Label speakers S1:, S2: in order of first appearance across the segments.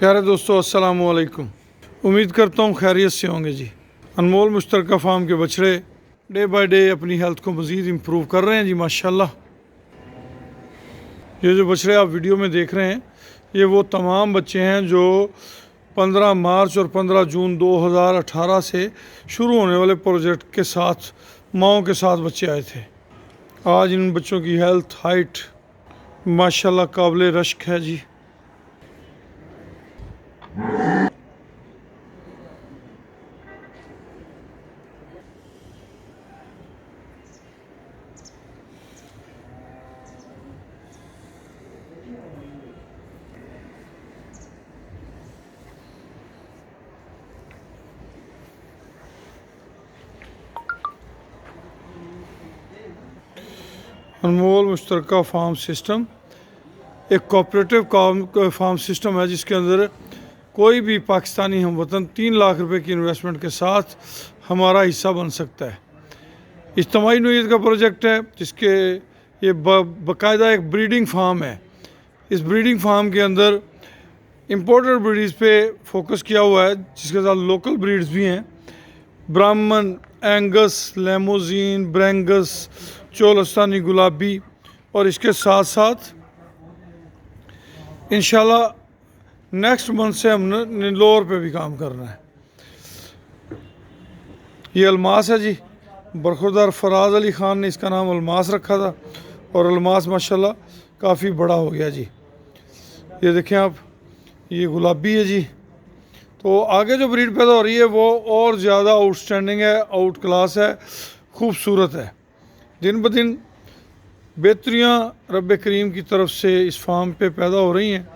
S1: प्यारे दोस्तों, अस्सलाम वालेकुम। उम्मीद करता हूँ खैरियत से होंगे जी। अनमोल मुश्तरका फार्म के बछड़े डे बाय डे अपनी हेल्थ को मज़ीद इम्प्रूव कर रहे हैं जी, माशाल्लाह। ये जो बछड़े आप वीडियो में देख रहे हैं, ये वो तमाम बच्चे हैं जो 15 मार्च और 15 जून 2018 से शुरू होने वाले प्रोजेक्ट के साथ माओं के साथ बच्चे आए थे। आज इन बच्चों की हेल्थ, हाइट माशाल्लाह काबिल रश्क है जी। अनमोल मुश्तरका फार्म सिस्टम एक कोऑपरेटिव फार्म सिस्टम है जिसके अंदर कोई भी पाकिस्तानी हम वतन 3 लाख रुपए की इन्वेस्टमेंट के साथ हमारा हिस्सा बन सकता है। इज्तिमाई नौइयत का प्रोजेक्ट है जिसके ये बाकायदा एक ब्रीडिंग फार्म है। इस ब्रीडिंग फार्म के अंदर इम्पोर्टेड ब्रीड्स पे फोकस किया हुआ है, जिसके साथ लोकल ब्रीड्स भी हैं। ब्राह्मण, एंगस, लेमोजीन, ब्रेंगस, चोलस्तानी गुलाबी, और इसके साथ साथ इंशाल्लाह नेक्स्ट मंथ से हमने निलोर पे भी काम करना है। ये अलमास है जी, बरखुरदार फराज अली ख़ान ने इसका नाम अलमास रखा था, और अलमास माशाल्लाह काफ़ी बड़ा हो गया जी। ये देखें आप, ये गुलाबी है जी। तो आगे जो ब्रीड पैदा हो रही है वो और ज़्यादा आउटस्टैंडिंग है, आउट क्लास है, खूबसूरत है। दिन ब दिन बेहतरियाँ रब करीम की तरफ से इस फार्म पे पैदा हो रही हैं।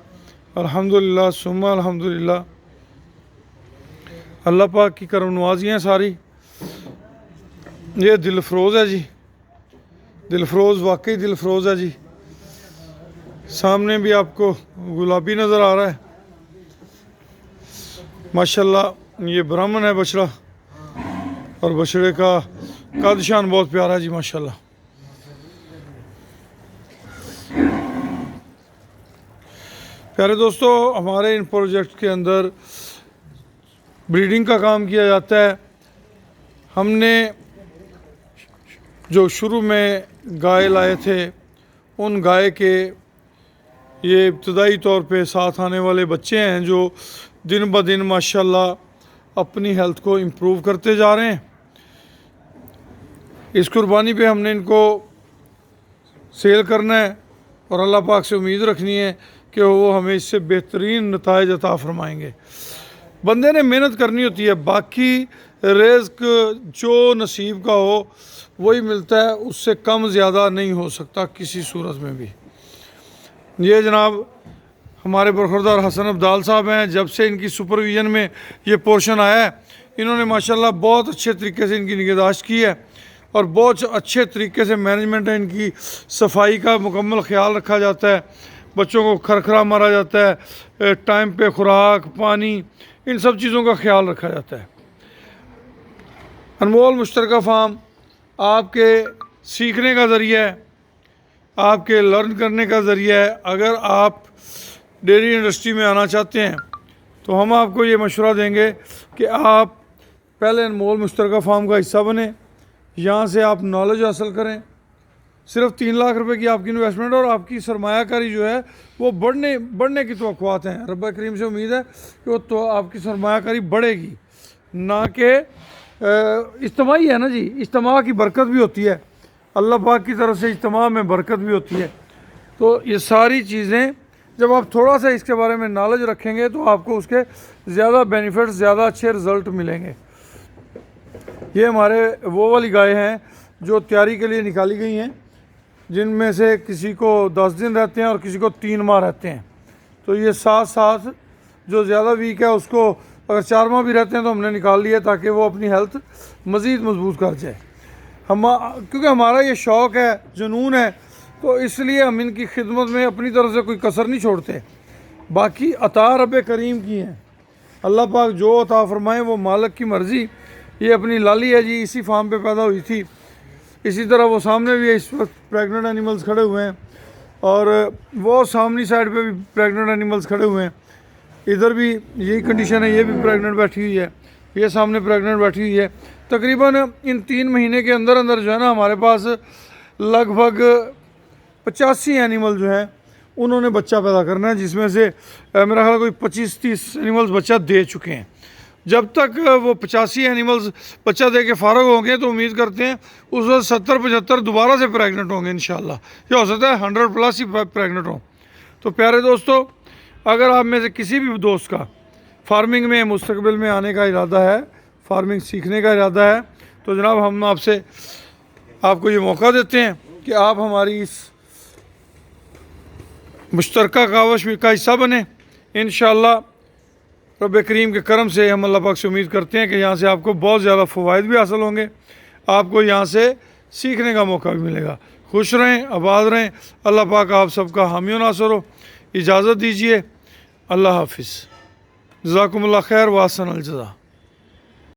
S1: अल्हम्दुलिल्लाह सुम्मा अल्हम्दुलिल्लाह, अल्लाह पाक की करम नवाजियाँ सारी। ये दिलफरोज़ है जी, दिलफरोज़ वाकई दिलफरोज़ है जी। सामने भी आपको गुलाबी नज़र आ रहा है माशाल्लाह। ये ब्राह्मण है बछड़ा, और बछड़े का कद शान बहुत प्यारा है जी माशाल्लाह। प्यारे दोस्तों, हमारे इन प्रोजेक्ट के अंदर ब्रीडिंग का काम किया जाता है। हमने जो शुरू में गाय लाए थे, उन गाय के ये इब्तदाई तौर पे साथ आने वाले बच्चे हैं जो दिन ब दिन माशाल्लाह अपनी हेल्थ को इम्प्रूव करते जा रहे हैं। इस कुर्बानी पे हमने इनको सेल करना है, और अल्लाह पाक से उम्मीद रखनी है कि वो हमें इससे बेहतरीन नताइज अता फरमाएंगे। बंदे ने मेहनत करनी होती है, बाकी रिज़्क जो नसीब का हो वही मिलता है, उससे कम ज़्यादा नहीं हो सकता किसी सूरत में भी। ये जनाब हमारे बरखुरदार हसन अब्दाल साहब हैं। जब से इनकी सुपरविज़न में ये पोर्शन आया है, इन्होंने माशाल्लाह बहुत अच्छे तरीके से इनकी निगहदाश्त की है, और बहुत अच्छे तरीके से मैनेजमेंट है इनकी। सफाई का मुकम्मल ख्याल रखा जाता है, बच्चों को खरखरा मारा जाता है, टाइम पे खुराक, पानी, इन सब चीज़ों का ख्याल रखा जाता है। अनमोल मुश्तरका फार्म आपके सीखने का ज़रिया है, आपके लर्न करने का ज़रिया है। अगर आप डेयरी इंडस्ट्री में आना चाहते हैं तो हम आपको ये मशवरा देंगे कि आप पहले अनमोल मुश्तरका फार्म का हिस्सा बने, यहाँ से आप नॉलेज हासिल करें। सिर्फ 3 लाख रुपए की आपकी इन्वेस्टमेंट और आपकी सरमायाकारी जो है वो बढ़ने की तवक्कुआत हैं। रब्बा करीम से उम्मीद है कि वो तो आपकी सरमायाकारी बढ़ेगी, ना कि इज्तिमाई है ना जी, इज्तिमा की बरकत भी होती है, अल्लाह पाक की तरफ से इज्तिमा में बरकत भी होती है। तो ये सारी चीज़ें जब आप थोड़ा सा इसके बारे में नॉलेज रखेंगे तो आपको उसके ज़्यादा बेनिफिट्स, ज़्यादा अच्छे रिज़ल्ट मिलेंगे। ये हमारे वो वाली गाय हैं जो तैयारी के लिए निकाली गई हैं, जिनमें से किसी को 10 दिन रहते हैं और किसी को 3 माह रहते हैं। तो ये साथ साथ जो ज़्यादा वीक है उसको अगर 4 माह भी रहते हैं तो हमने निकाल लिया ताकि वो अपनी हेल्थ मज़ीद मजबूत कर जाए। क्योंकि हमारा ये शौक़ है, जुनून है, तो इसलिए हम इनकी खिदमत में अपनी तरफ से कोई कसर नहीं छोड़ते। बाकी अता रब करीम की हैं, अल्लाह पाक जो अता फरमाए वो मालिक की मर्ज़ी। ये अपनी लाली है जी, इसी फार्म पे पैदा हुई थी। इसी तरह वो सामने भी इस वक्त प्रेग्नेंट एनिमल्स खड़े हुए हैं, और वो सामनी साइड पे भी प्रेग्नेंट एनिमल्स खड़े हुए हैं। इधर भी यही कंडीशन है, ये भी प्रेग्नेंट बैठी हुई है, ये सामने प्रेग्नेंट बैठी हुई है। तकरीबन इन 3 महीने के अंदर अंदर जो है ना हमारे पास लगभग 85 एनिमल जो हैं उन्होंने बच्चा पैदा करना है, जिसमें से मेरा ख्याल कोई 25-30 एनिमल्स बच्चा दे चुके हैं। जब तक वो 85 एनिमल्स बच्चा दे के फ़ारग होंगे तो उम्मीद करते हैं उस वक्त 70-75 दोबारा से प्रेग्नेंट होंगे इंशाल्लाह। या हो सकता है 100+ ही प्रेग्नेंट हों। तो प्यारे दोस्तों, अगर आप में से किसी भी दोस्त का फार्मिंग में मुस्तकबिल में आने का इरादा है, फार्मिंग सीखने का इरादा है, तो जनाब हम आपसे आपको ये मौका देते हैं कि आप हमारी इस मुश्तरका कावश का हिस्सा बने। इंशाअल्लाह रब करीम के करम से हम अल्लाह पाक से उम्मीद करते हैं कि यहाँ से आपको बहुत ज़्यादा फ़वाइद भी हासिल होंगे, आपको यहाँ से सीखने का मौका भी मिलेगा। खुश रहें, आबाद रहें, अल्लाह पाक आप सबका हामी व नासर हो। इजाज़त दीजिए, अल्लाह हाफिज़, जज़ाकुमुल्लाह खैर व अहसन अल जज़ा।